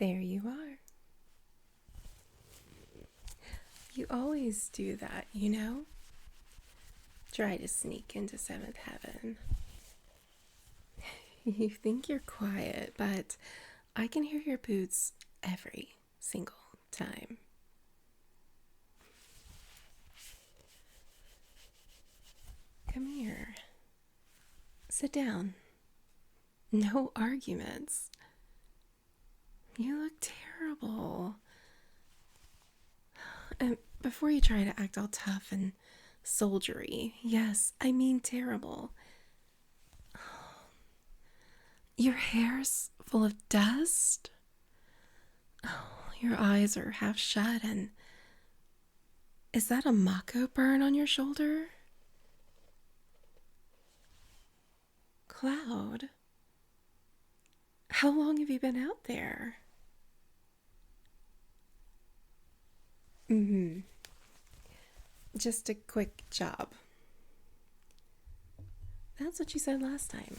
There you are. You always do that, you know? Try to sneak into seventh heaven. You think you're quiet, but I can hear your boots every single time. Come here. Sit down. No arguments. You look terrible. And before you try to act all tough and soldiery, yes, I mean terrible. Your hair's full of dust. Your eyes are half shut, and is that a Mako burn on your shoulder? Cloud, how long have you been out there? Just a quick job. That's what you said last time.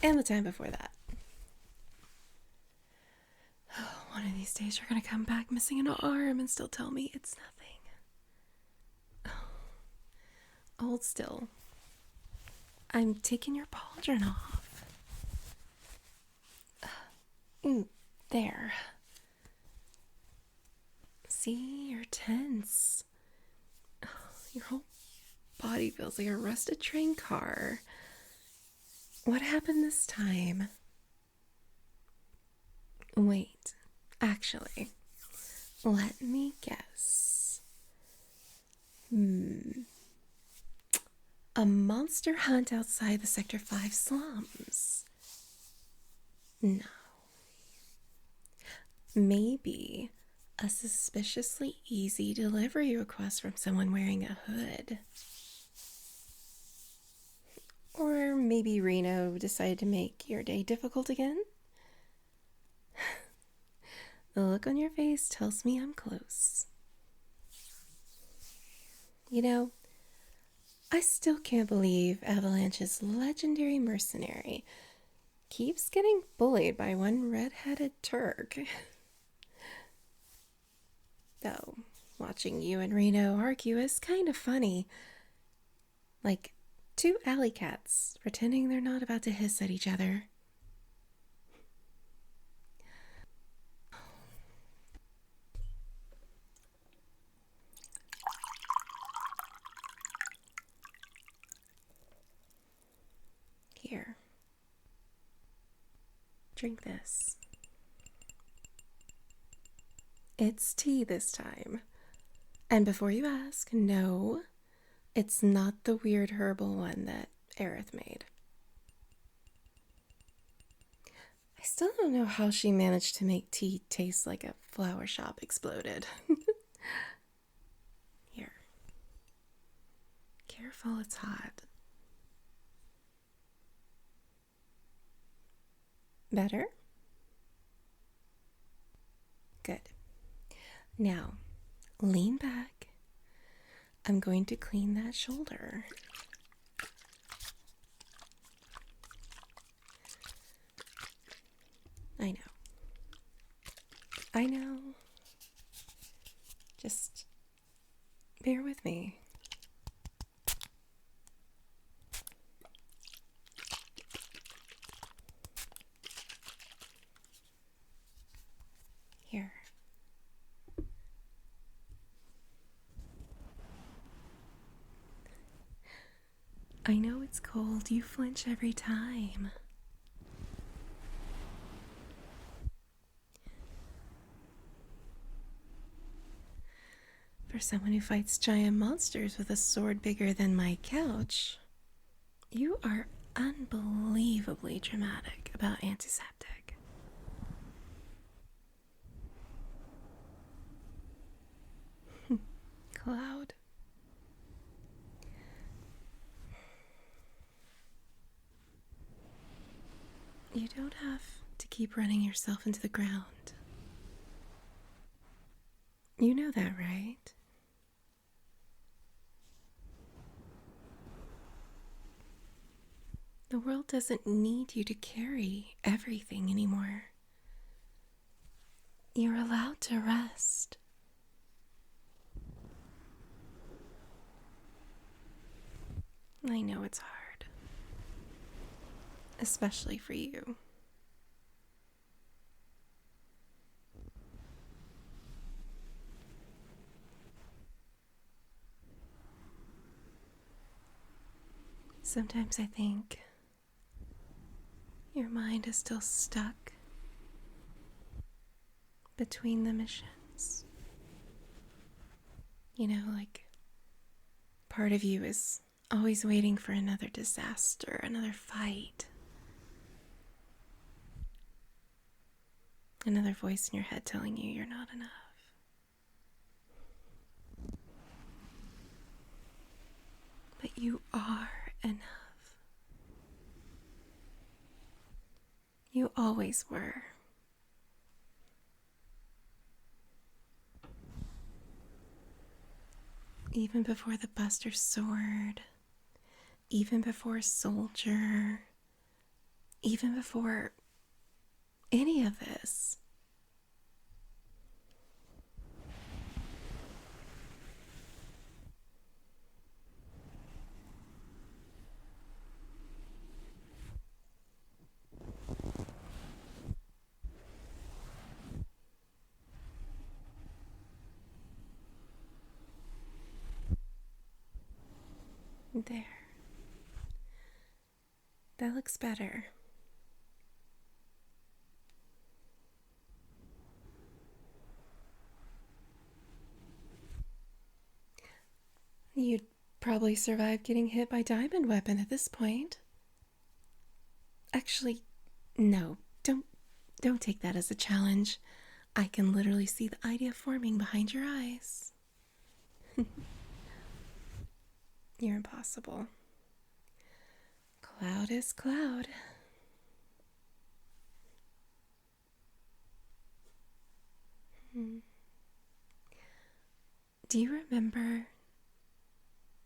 And the time before that. Oh, one of these days you're gonna come back missing an arm and still tell me it's nothing. Oh, hold still. I'm taking your pauldron off. There. See, you're tense. Your whole body feels like a rusted train car. What happened this time? Wait, actually, let me guess. A monster hunt outside the Sector 5 slums. No. Maybe a suspiciously easy delivery request from someone wearing a hood. Or maybe Reno decided to make your day difficult again? The look on your face tells me I'm close. You know, I still can't believe Avalanche's legendary mercenary keeps getting bullied by one red-headed Turk. Though, watching you and Reno argue is kind of funny. Like two alley cats pretending they're not about to hiss at each other. Here. Drink this. It's tea this time. And before you ask, no, it's not the weird herbal one that Aerith made. I still don't know how she managed to make tea taste like a flower shop exploded. Here. Careful, it's hot. Better? Good. Now, lean back. I'm going to clean that shoulder. I know. I know. Just bear with me. Here. I know it's cold. You flinch every time. For someone who fights giant monsters with a sword bigger than my couch, you are unbelievably dramatic about antiseptic. Cloud. You don't have to keep running yourself into the ground. You know that, right? The world doesn't need you to carry everything anymore. You're allowed to rest. I know it's hard, especially for you. Sometimes I think your mind is still stuck between the missions. You know, like part of you is always waiting for another disaster, another fight. Another voice in your head telling you you're not enough. But you are enough. You always were. Even before the Buster Sword, even before Soldier, even before any of this. There. That looks better. You'd probably survive getting hit by Diamond Weapon at this point. Actually, no, don't take that as a challenge. I can literally see the idea forming behind your eyes. You're impossible. Cloud is Cloud. Do you remember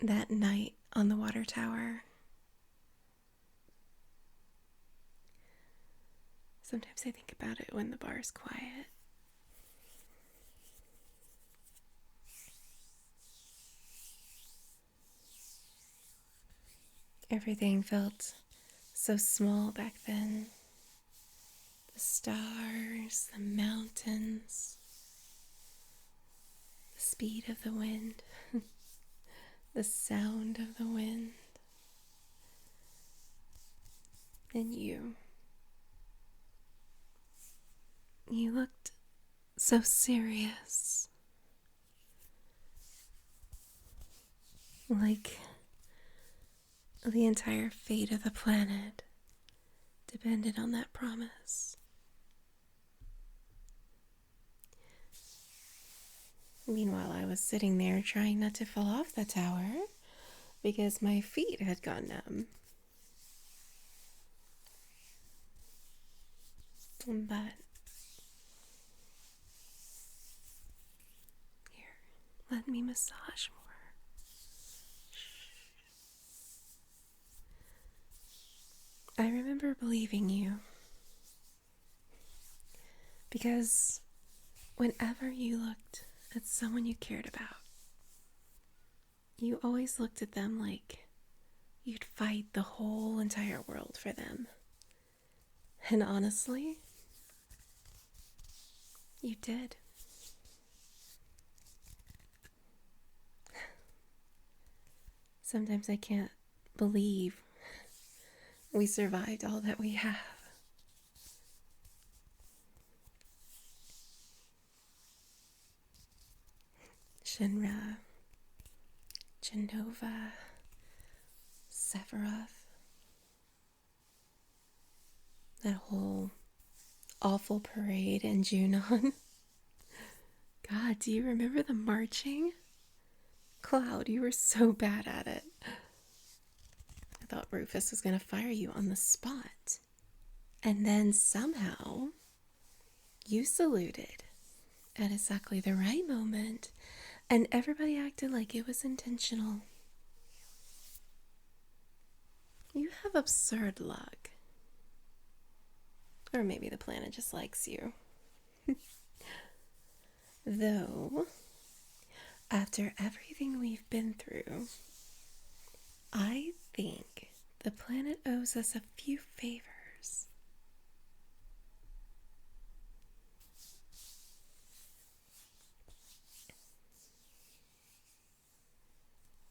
that night on the water tower? Sometimes I think about it when the bar's quiet. Everything felt so small back then. The stars, the mountains, the speed of the wind, the sound of the wind, and you. You looked so serious. Like the entire fate of the planet depended on that promise. Meanwhile, I was sitting there trying not to fall off the tower because my feet had gone numb. But here, let me massage more. I remember believing you because whenever you looked at someone you cared about, you always looked at them like you'd fight the whole entire world for them. And honestly, you did. Sometimes I can't believe we survived all that we have. Shinra, Genova, Sephiroth. That whole awful parade in Junon. God, do you remember the marching? Cloud, you were so bad at it. I thought Rufus was going to fire you on the spot. And then somehow, you saluted at exactly the right moment, and everybody acted like it was intentional. You have absurd luck. Or maybe the planet just likes you. Though, after everything we've been through, I think the planet owes us a few favors.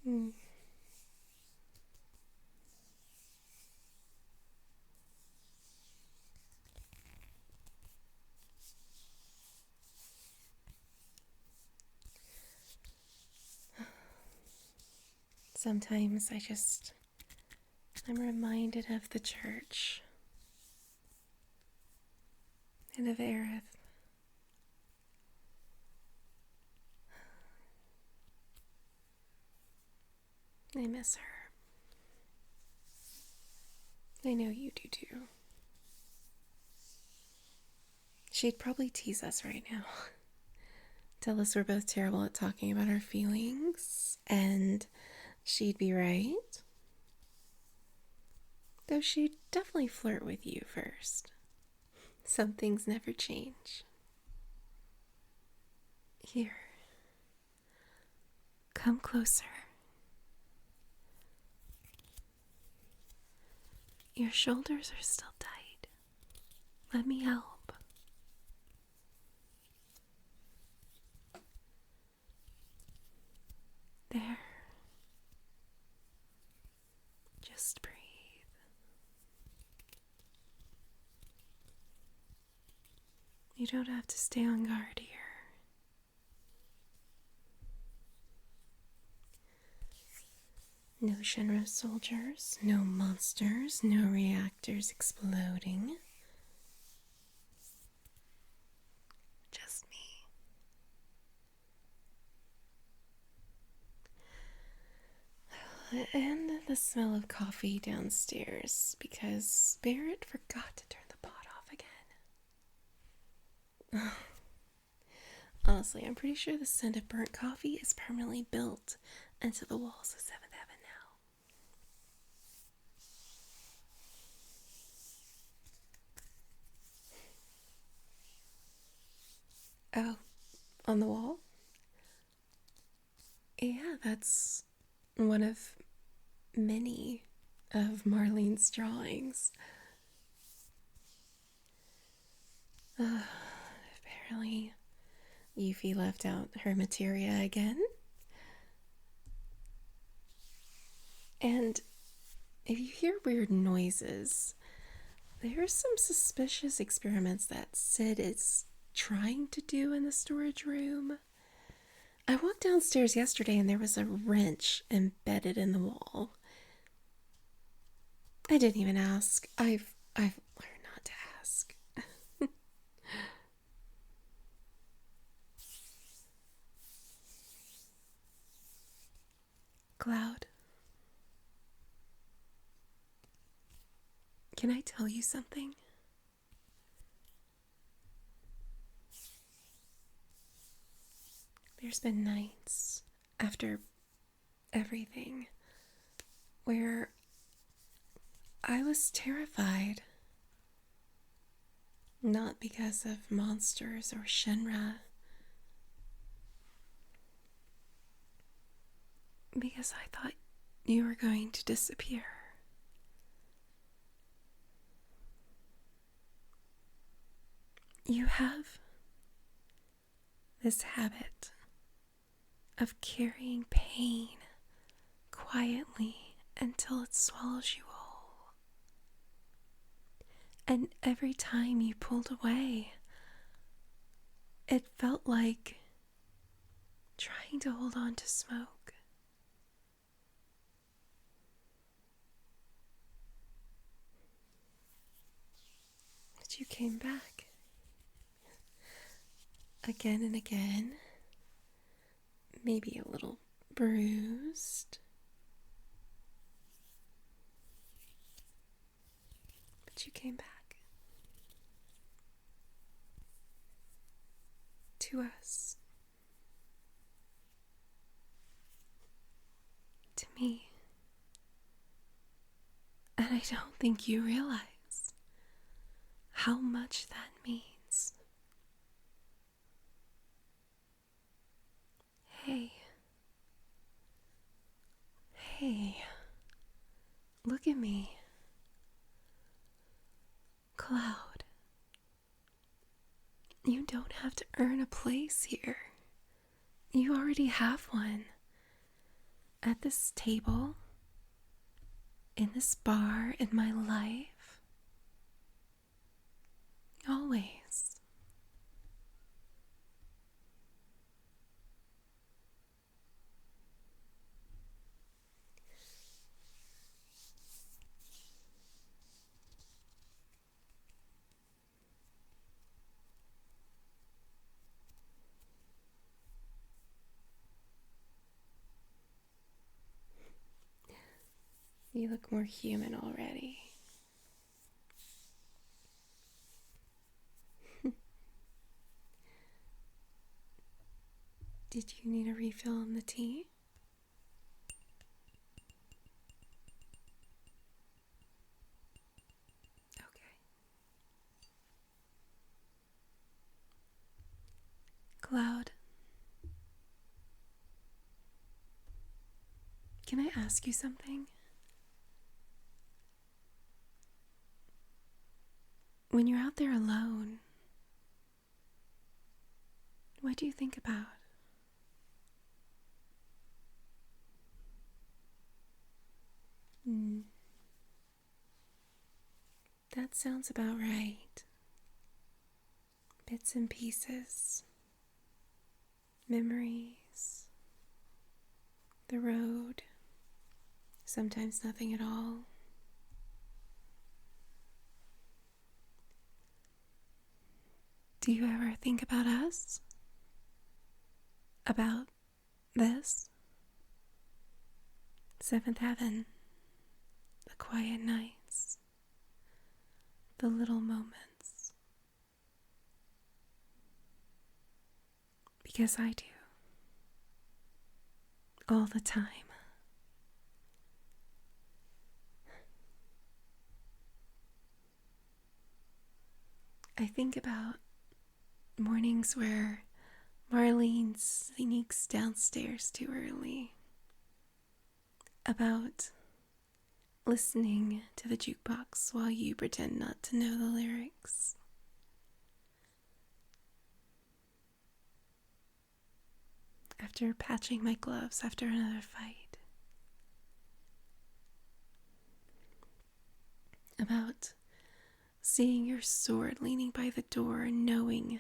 Hmm. Sometimes I'm reminded of the church and of Aerith. I miss her. I know you do too. She'd probably tease us right now. Tell us we're both terrible at talking about our feelings, and she'd be right. Though she'd definitely flirt with you first. Some things never change. Here. Come closer. Your shoulders are still tight. Let me help. There. Just breathe. You don't have to stay on guard here. No Shinra soldiers, no monsters, no reactors exploding. Just me. And the smell of coffee downstairs because Barrett forgot to turn the pot off again. Honestly, I'm pretty sure the scent of burnt coffee is permanently built into the walls of 7th Heaven now. Oh, on the wall? Yeah, that's one of many of Marlene's drawings. Apparently, Yuffie left out her materia again. And if you hear weird noises, there are some suspicious experiments that Sid is trying to do in the storage room. I walked downstairs yesterday and there was a wrench embedded in the wall. I didn't even ask. I've learned not to ask. Cloud, can I tell you something? There's been nights after everything where I was terrified. Not because of monsters or Shinra. Because I thought you were going to disappear. You have this habit of carrying pain quietly until it swallows you whole. And every time you pulled away, it felt like trying to hold on to smoke. But you came back. Again and again. Maybe a little bruised. But you came back. To us. To me. And I don't think you realize how much that means. Hey. Hey. Look at me. Cloud. You don't have to earn a place here. You already have one. At this table, in this bar, in my life. Always. You look more human already. Did you need a refill on the tea? Okay. Cloud, can I ask you something? When you're out there alone, what do you think about? That sounds about right. Bits and pieces, memories, the road, sometimes nothing at all. Do you ever think about us? About this? Seventh heaven, the quiet nights, the little moments. Because I do. All the time. I think about mornings where Marlene sneaks downstairs too early. About listening to the jukebox while you pretend not to know the lyrics. After patching my gloves after another fight. About seeing your sword leaning by the door and knowing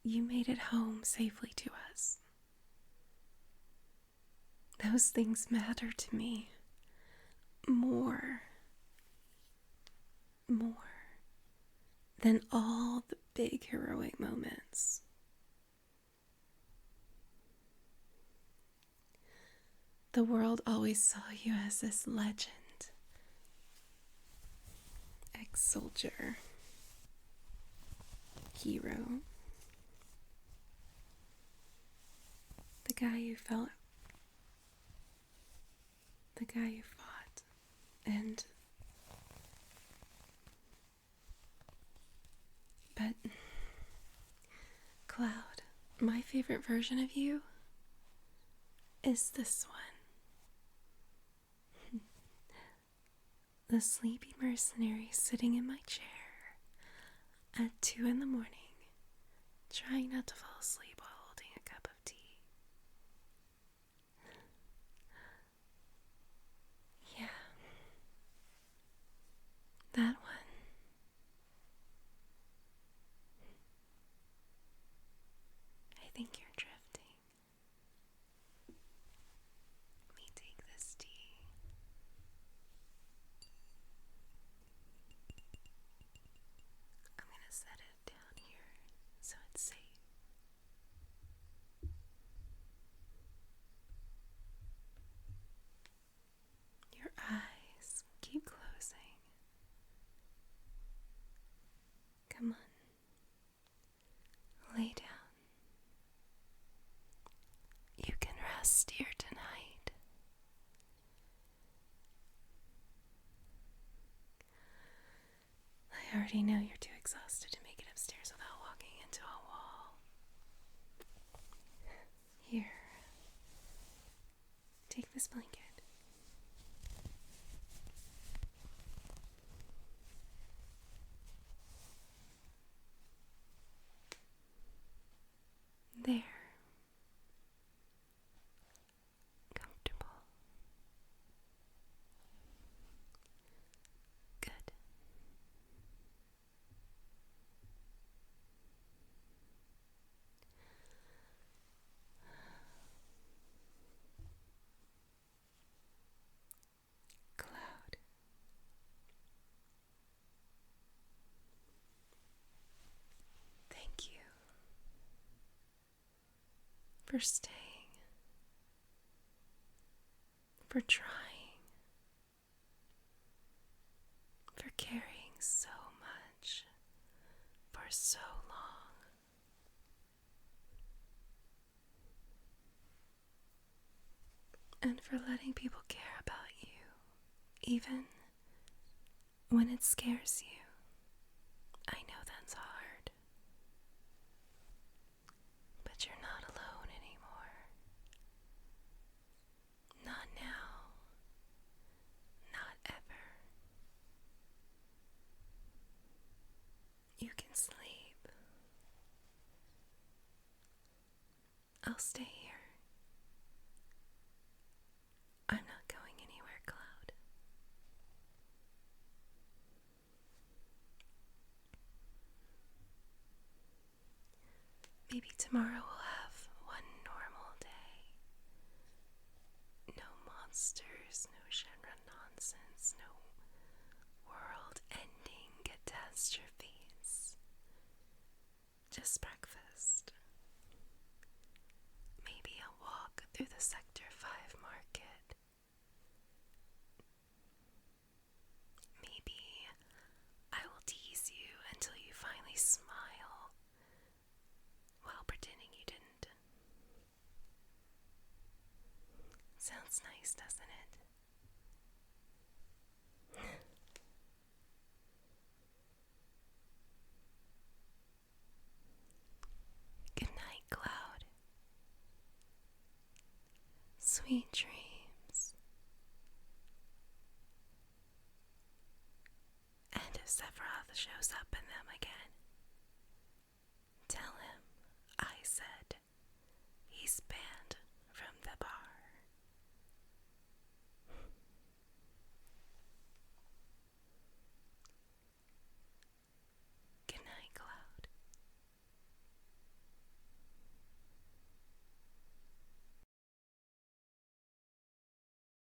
you made it home safely to us. Those things matter to me more than all the big heroic moments. The world always saw you as this legend, ex-soldier, hero, the guy who fought, and but Cloud, my favorite version of you is this one. The sleepy mercenary sitting in my chair at 2 a.m, trying not to fall asleep while holding a cup of tea. Yeah, that one. I think you're drifting. Let me take this tea. I'm gonna set it down here so it's safe. Your eyes keep closing. Come on. Lay down. You can rest here tonight. I already know you're too exhausted to make it upstairs without walking into a wall. Here, take this blanket. There. Comfortable. Good. Cloud. Thank you for staying, for trying, for carrying so much for so long. And for letting people care about you, even when it scares you. I know that's hard. But you're not alone anymore. Not now. Not ever. You can sleep. I'll stay here. I'm not going anywhere, Cloud. Maybe tomorrow we'll have one normal day. No monsters, no Shenron nonsense, no world-ending catastrophes. Just breakfast. Maybe a walk through the Sector 5 market. Maybe I will tease you until you finally smile while pretending you didn't. Sounds nice, doesn't it? Good night, Cloud. Sweet dreams. And if Sephiroth shows up in them again, tell him I said he's banned from the bar.